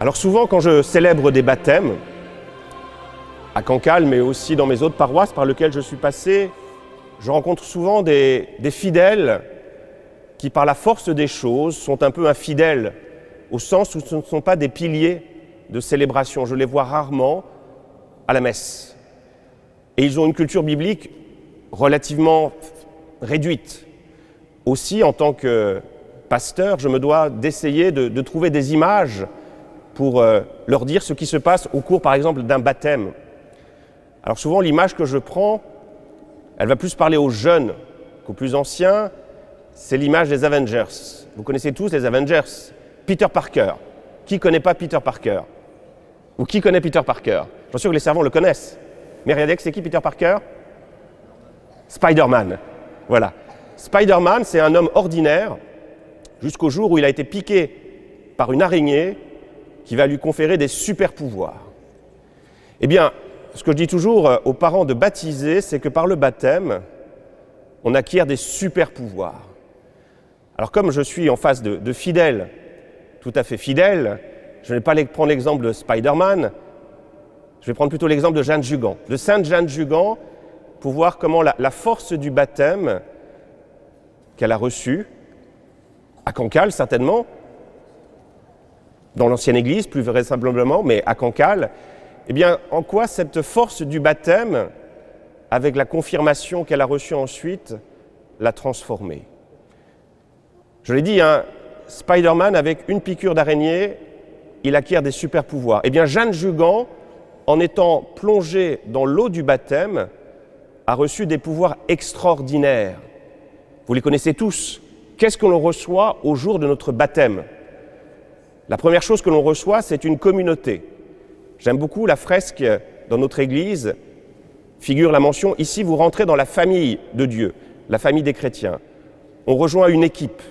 Alors souvent, quand je célèbre des baptêmes, à Cancale, mais aussi dans mes autres paroisses par lesquelles je suis passé, je rencontre souvent des fidèles qui, par la force des choses, sont un peu infidèles, au sens où ce ne sont pas des piliers de célébration. Je les vois rarement à la messe. Et ils ont une culture biblique relativement réduite. Aussi, en tant que pasteur, je me dois d'essayer de trouver des images pour leur dire ce qui se passe au cours, par exemple, d'un baptême. Alors souvent, l'image que je prends, elle va plus parler aux jeunes qu'aux plus anciens. C'est l'image des Avengers. Vous connaissez tous les Avengers. Peter Parker. Qui ne connaît pas Peter Parker? Ou qui connaît Peter Parker? J'en suis sûr que les servants le connaissent. Mais regardez, c'est qui Peter Parker? Spider-Man. Voilà. Spider-Man, c'est un homme ordinaire jusqu'au jour où il a été piqué par une araignée qui va lui conférer des super pouvoirs. Eh bien, ce que je dis toujours aux parents de baptiser, c'est que par le baptême, on acquiert des super pouvoirs. Alors comme je suis en face de fidèles, tout à fait fidèles, je ne vais pas prendre l'exemple de Spider-Man, je vais prendre plutôt l'exemple de Jeanne Jugan, de Sainte Jeanne Jugan, pour voir comment la force du baptême qu'elle a reçue, à Cancale certainement, dans l'ancienne église plus vraisemblablement, mais à Cancale, eh bien, en quoi cette force du baptême, avec la confirmation qu'elle a reçue ensuite, l'a transformée. Je l'ai dit, hein, Spider-Man, avec une piqûre d'araignée, il acquiert des super pouvoirs. Eh bien, Jeanne Jugan, en étant plongée dans l'eau du baptême, a reçu des pouvoirs extraordinaires. Vous les connaissez tous. Qu'est-ce que l'on reçoit au jour de notre baptême? La première chose que l'on reçoit, c'est une communauté. J'aime beaucoup la fresque dans notre église, figure la mention « Ici, vous rentrez dans la famille de Dieu, la famille des chrétiens ». On rejoint une équipe.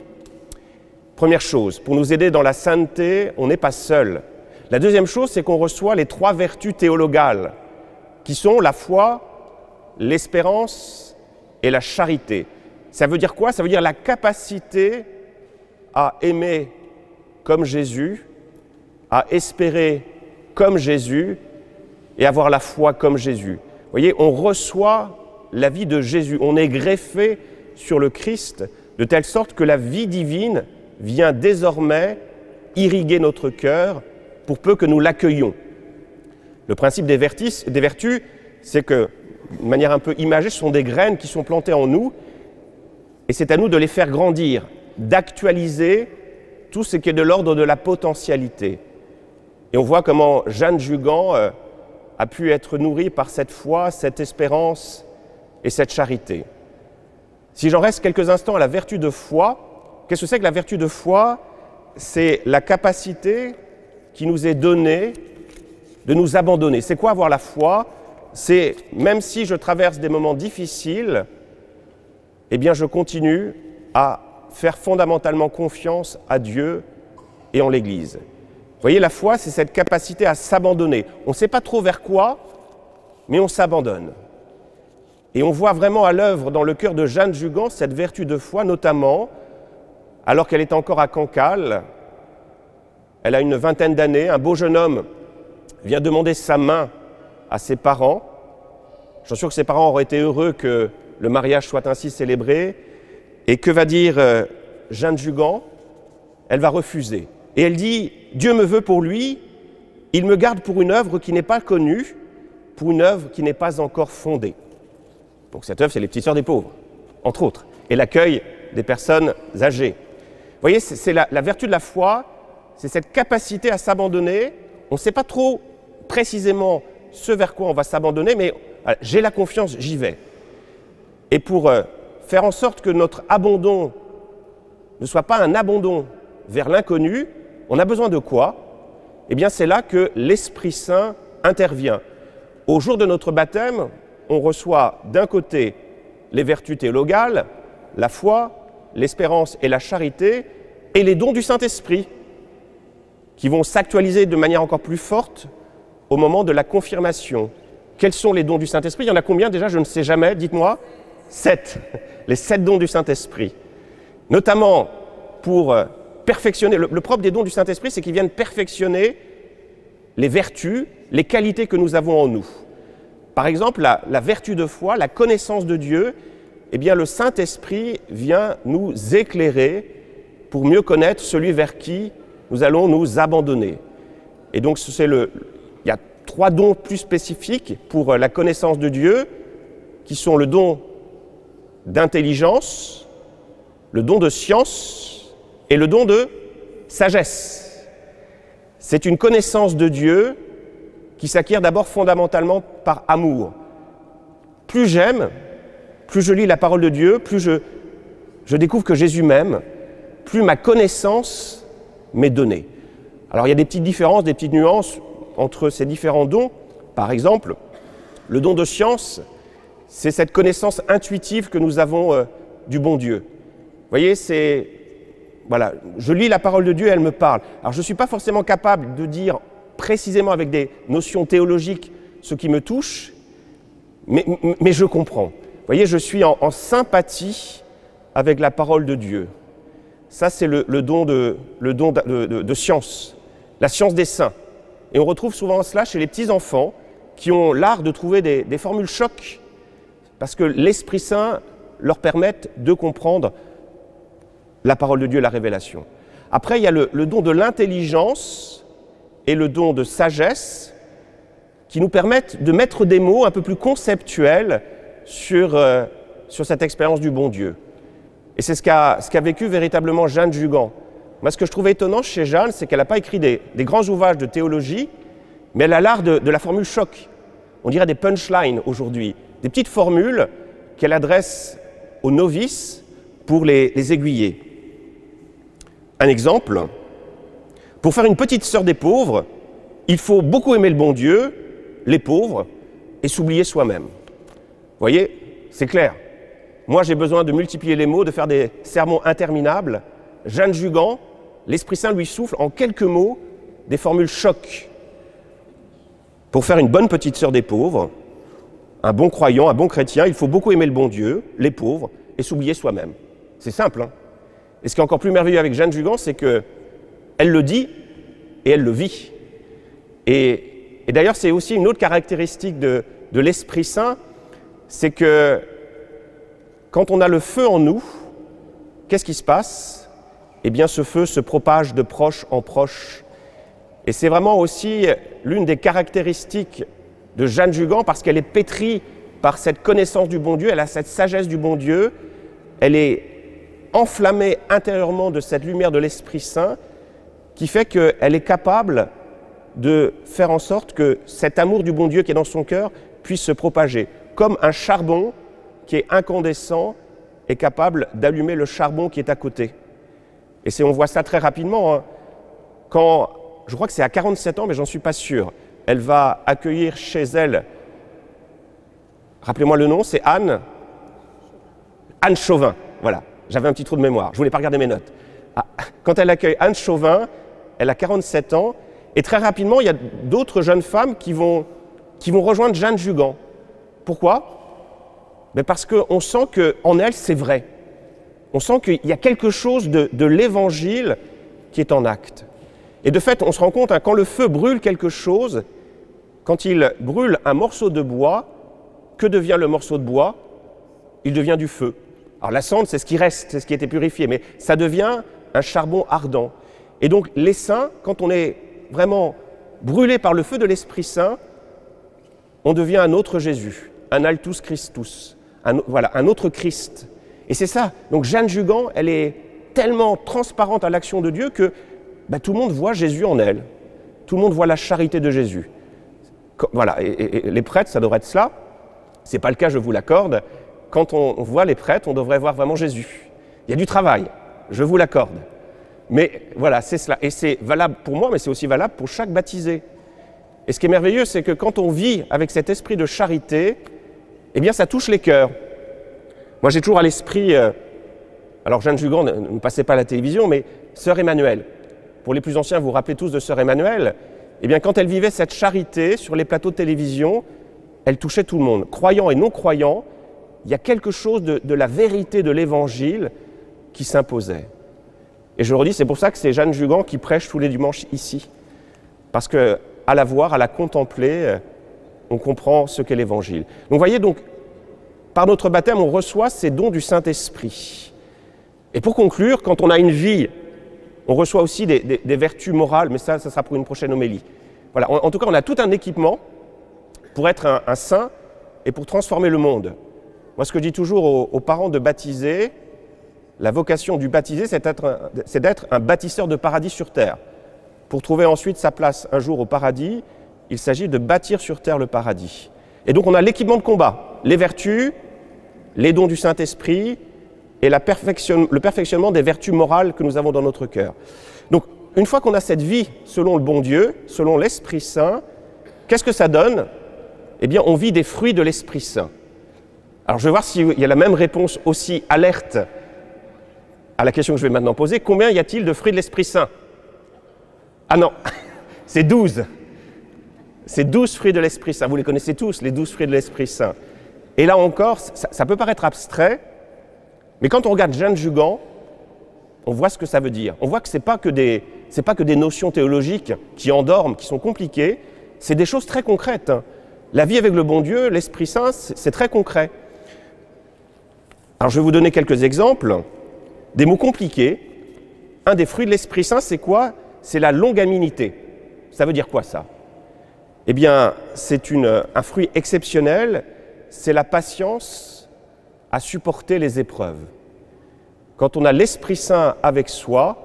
Première chose, pour nous aider dans la sainteté, on n'est pas seul. La deuxième chose, c'est qu'on reçoit les 3 vertus théologales, qui sont la foi, l'espérance et la charité. Ça veut dire quoi? Ça veut dire la capacité à aimer comme Jésus, à espérer comme Jésus et avoir la foi comme Jésus. Vous voyez, on reçoit la vie de Jésus, on est greffé sur le Christ de telle sorte que la vie divine vient désormais irriguer notre cœur pour peu que nous l'accueillions. Le principe des vertus, c'est que, de manière un peu imagée, ce sont des graines qui sont plantées en nous et c'est à nous de les faire grandir, d'actualiser tout ce qui est de l'ordre de la potentialité. Et on voit comment Jeanne Jugan a pu être nourrie par cette foi, cette espérance et cette charité. Si j'en reste quelques instants à la vertu de foi, qu'est-ce que c'est que la vertu de foi? C'est la capacité qui nous est donnée de nous abandonner. C'est quoi avoir la foi? C'est, même si je traverse des moments difficiles, eh bien je continue à faire fondamentalement confiance à Dieu et en l'Église. Vous voyez, la foi, c'est cette capacité à s'abandonner. On ne sait pas trop vers quoi, mais on s'abandonne. Et on voit vraiment à l'œuvre dans le cœur de Jeanne Jugan cette vertu de foi, notamment alors qu'elle est encore à Cancale. Elle a une vingtaine d'années, un beau jeune homme vient demander sa main à ses parents. Je suis sûr que ses parents auraient été heureux que le mariage soit ainsi célébré. Et que va dire Jeanne Jugan? Elle va refuser. Et elle dit, Dieu me veut pour lui, il me garde pour une œuvre qui n'est pas connue, pour une œuvre qui n'est pas encore fondée. Donc cette œuvre, c'est les Petites Sœurs des pauvres, entre autres, et l'accueil des personnes âgées. Vous voyez, c'est la vertu de la foi, c'est cette capacité à s'abandonner. On ne sait pas trop précisément ce vers quoi on va s'abandonner, mais j'ai la confiance, j'y vais. Et pour faire en sorte que notre abandon ne soit pas un abandon vers l'inconnu, on a besoin de quoi? Eh bien, c'est là que l'Esprit Saint intervient. Au jour de notre baptême, on reçoit d'un côté les vertus théologales, la foi, l'espérance et la charité, et les dons du Saint-Esprit, qui vont s'actualiser de manière encore plus forte au moment de la confirmation. Quels sont les dons du Saint-Esprit? Il y en a combien déjà? Je ne sais jamais, dites-moi. 7. Les 7 dons du Saint-Esprit. Notamment pour perfectionner, le propre des dons du Saint-Esprit, c'est qu'ils viennent perfectionner les vertus, les qualités que nous avons en nous. Par exemple, la vertu de foi, la connaissance de Dieu, eh bien le Saint-Esprit vient nous éclairer pour mieux connaître celui vers qui nous allons nous abandonner. Et donc il y a 3 dons plus spécifiques pour la connaissance de Dieu, qui sont le don d'intelligence, le don de science et le don de sagesse. C'est une connaissance de Dieu qui s'acquiert d'abord fondamentalement par amour. Plus j'aime, plus je lis la parole de Dieu, plus je découvre que Jésus m'aime, plus ma connaissance m'est donnée. Alors il y a des petites différences, des petites nuances entre ces différents dons. Par exemple, le don de science, c'est cette connaissance intuitive que nous avons du bon Dieu. Vous voyez, voilà, je lis la parole de Dieu et elle me parle. Alors je ne suis pas forcément capable de dire précisément avec des notions théologiques ce qui me touche, mais je comprends. Vous voyez, je suis en sympathie avec la parole de Dieu. Ça, c'est le don de science, la science des saints. Et on retrouve souvent cela chez les petits-enfants qui ont l'art de trouver des formules chocs, parce que l'Esprit Saint leur permet de comprendre la parole de Dieu, la révélation. Après, il y a le don de l'intelligence et le don de sagesse qui nous permettent de mettre des mots un peu plus conceptuels sur cette expérience du bon Dieu. Et c'est ce qu'a vécu véritablement Jeanne Jugan. Moi, ce que je trouve étonnant chez Jeanne, c'est qu'elle n'a pas écrit des grands ouvrages de théologie, mais elle a l'art de la formule choc. On dirait des punchlines aujourd'hui, des petites formules qu'elle adresse aux novices pour les aiguiller. Un exemple, pour faire une petite sœur des pauvres, il faut beaucoup aimer le bon Dieu, les pauvres, et s'oublier soi-même. Vous voyez, c'est clair. Moi, j'ai besoin de multiplier les mots, de faire des sermons interminables. Jeanne Jugan, l'Esprit Saint lui souffle en quelques mots des formules choc. Pour faire une bonne petite sœur des pauvres, un bon croyant, un bon chrétien, il faut beaucoup aimer le bon Dieu, les pauvres, et s'oublier soi-même. C'est simple, hein. Et ce qui est encore plus merveilleux avec Jeanne Jugan, c'est qu'elle le dit et elle le vit. Et d'ailleurs, c'est aussi une autre caractéristique de l'Esprit Saint, c'est que quand on a le feu en nous, qu'est-ce qui se passe? Eh bien, ce feu se propage de proche en proche. Et c'est vraiment aussi l'une des caractéristiques de Jeanne Jugan, parce qu'elle est pétrie par cette connaissance du bon Dieu, elle a cette sagesse du bon Dieu, elle est enflammée intérieurement de cette lumière de l'Esprit Saint, qui fait qu'elle est capable de faire en sorte que cet amour du bon Dieu qui est dans son cœur puisse se propager, comme un charbon qui est incandescent est capable d'allumer le charbon qui est à côté. Et on voit ça très rapidement, hein. Quand, je crois que c'est à 47 ans, mais j'en suis pas sûr, elle va accueillir chez elle, rappelez-moi le nom, c'est Anne Chauvin, voilà, j'avais un petit trou de mémoire, je voulais pas regarder mes notes. Quand elle accueille Anne Chauvin, elle a 47 ans, et très rapidement, il y a d'autres jeunes femmes qui vont rejoindre Jeanne Jugan. Pourquoi? Mais parce qu'on sent qu'en elle, c'est vrai. On sent qu'il y a quelque chose de l'Évangile qui est en acte. Et de fait, on se rend compte, hein, quand le feu brûle quelque chose, quand il brûle un morceau de bois, que devient le morceau de bois? Il devient du feu. Alors la cendre, c'est ce qui reste, c'est ce qui a été purifié, mais ça devient un charbon ardent. Et donc les saints, quand on est vraiment brûlé par le feu de l'Esprit Saint, on devient un autre Jésus, un Altus Christus, un autre Christ. Et c'est ça. Donc Jeanne Jugan, elle est tellement transparente à l'action de Dieu que tout le monde voit Jésus en elle. Tout le monde voit la charité de Jésus. Voilà, et les prêtres, ça devrait être cela. Ce n'est pas le cas, je vous l'accorde. Quand on voit les prêtres, on devrait voir vraiment Jésus. Il y a du travail, je vous l'accorde. Mais voilà, c'est cela. Et c'est valable pour moi, mais c'est aussi valable pour chaque baptisé. Et ce qui est merveilleux, c'est que quand on vit avec cet esprit de charité, eh bien, ça touche les cœurs. Moi, j'ai toujours à l'esprit, alors Jeanne Jugan ne passait pas à la télévision, mais Sœur Emmanuelle. Pour les plus anciens, vous vous rappelez tous de Sœur Emmanuelle. Eh bien, quand elle vivait cette charité sur les plateaux de télévision, elle touchait tout le monde. Croyants et non-croyants, il y a quelque chose de la vérité de l'Évangile qui s'imposait. Et je le redis, c'est pour ça que c'est Jeanne Jugan qui prêche tous les dimanches ici. Parce qu'elle à la voir, à la contempler, on comprend ce qu'est l'Évangile. Donc vous voyez, donc, par notre baptême, on reçoit ces dons du Saint-Esprit. Et pour conclure, quand on a une vie, on reçoit aussi des vertus morales, mais ça sera pour une prochaine homélie. Voilà, en tout cas, on a tout un équipement pour être un saint et pour transformer le monde. Moi, ce que je dis toujours aux parents de baptisés, la vocation du baptisé, c'est d'être un bâtisseur de paradis sur terre. Pour trouver ensuite sa place un jour au paradis, il s'agit de bâtir sur terre le paradis. Et donc on a l'équipement de combat, les vertus, les dons du Saint-Esprit et le perfectionnement des vertus morales que nous avons dans notre cœur. Donc une fois qu'on a cette vie selon le bon Dieu, selon l'Esprit Saint, qu'est-ce que ça donne? Eh bien on vit des fruits de l'Esprit Saint. Alors je vais voir s'il y a la même réponse aussi alerte à la question que je vais maintenant poser. Combien y a-t-il de fruits de l'Esprit Saint? Ah non, c'est 12. C'est 12 fruits de l'Esprit Saint. Vous les connaissez tous, les 12 fruits de l'Esprit Saint. Et là encore, ça peut paraître abstrait, mais quand on regarde Jeanne Jugan, on voit ce que ça veut dire. On voit que ce n'est pas que des notions théologiques qui endorment, qui sont compliquées, c'est des choses très concrètes. La vie avec le bon Dieu, l'Esprit Saint, c'est très concret. Alors je vais vous donner quelques exemples, des mots compliqués. Un des fruits de l'Esprit Saint, c'est quoi? C'est la longanimité. Ça veut dire quoi ça? Eh bien, c'est un fruit exceptionnel, c'est la patience à supporter les épreuves. Quand on a l'Esprit Saint avec soi,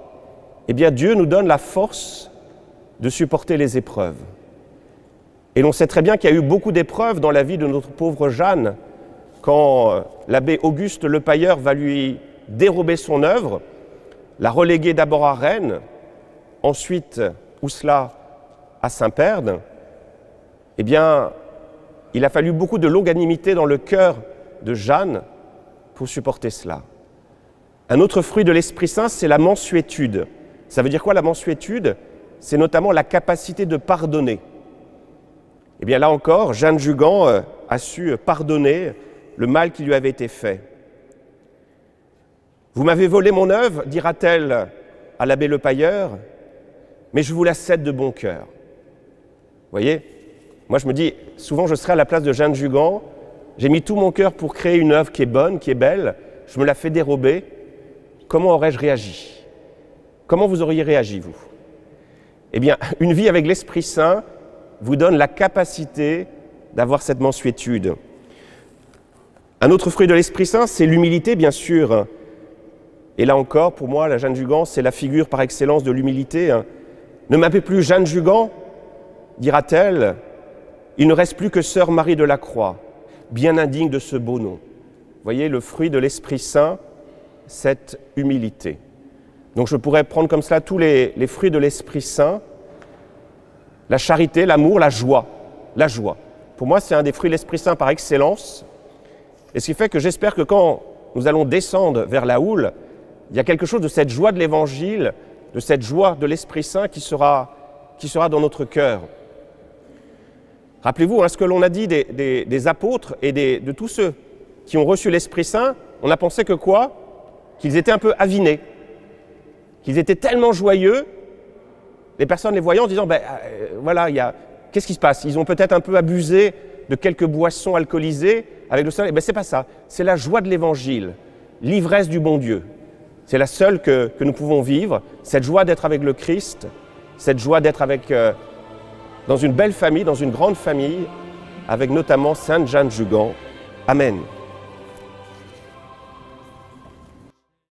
eh bien Dieu nous donne la force de supporter les épreuves. Et l'on sait très bien qu'il y a eu beaucoup d'épreuves dans la vie de notre pauvre Jeanne, quand l'abbé Auguste Le Pailleur va lui dérober son œuvre, la reléguer d'abord à Rennes, ensuite, Ousla, à Saint-Perdre. Eh bien, il a fallu beaucoup de longanimité dans le cœur de Jeanne pour supporter cela. Un autre fruit de l'Esprit Saint, c'est la mansuétude. Ça veut dire quoi la mansuétude? C'est notamment la capacité de pardonner. Eh bien là encore, Jeanne Jugan a su pardonner le mal qui lui avait été fait. « Vous m'avez volé mon œuvre, dira-t-elle à l'abbé Le Pailleur, mais je vous la cède de bon cœur. » Vous voyez? Moi, je me dis, souvent, je serai à la place de Jeanne Jugan, j'ai mis tout mon cœur pour créer une œuvre qui est bonne, qui est belle, je me la fais dérober, comment aurais-je réagi? Comment vous auriez réagi, vous? Eh bien, une vie avec l'Esprit Saint vous donne la capacité d'avoir cette mansuétude. Un autre fruit de l'Esprit Saint, c'est l'humilité, bien sûr. Et là encore, pour moi, la Jeanne Jugan, c'est la figure par excellence de l'humilité. Ne m'appelez plus Jeanne Jugan, dira-t-elle, il ne reste plus que sœur Marie de la Croix, bien indigne de ce beau nom. Vous voyez, le fruit de l'Esprit Saint, cette humilité. Donc je pourrais prendre comme cela tous les fruits de l'Esprit Saint, la charité, l'amour, la joie. La joie. Pour moi, c'est un des fruits de l'Esprit Saint par excellence. Et ce qui fait que j'espère que quand nous allons descendre vers la houle, il y a quelque chose de cette joie de l'Évangile, de cette joie de l'Esprit Saint qui sera dans notre cœur. Rappelez-vous, ce que l'on a dit des apôtres et de tous ceux qui ont reçu l'Esprit Saint, on a pensé que quoi? Qu'ils étaient un peu avinés, qu'ils étaient tellement joyeux, les personnes les voyant en disant, voilà, qu'est-ce qui se passe? Ils ont peut-être un peu abusé de quelques boissons alcoolisées avec le soleil. C'est pas ça, c'est la joie de l'Évangile, l'ivresse du bon Dieu. C'est la seule que nous pouvons vivre, cette joie d'être avec le Christ, cette joie d'être dans une belle famille, dans une grande famille, avec notamment Sainte Jeanne Jugan. Amen.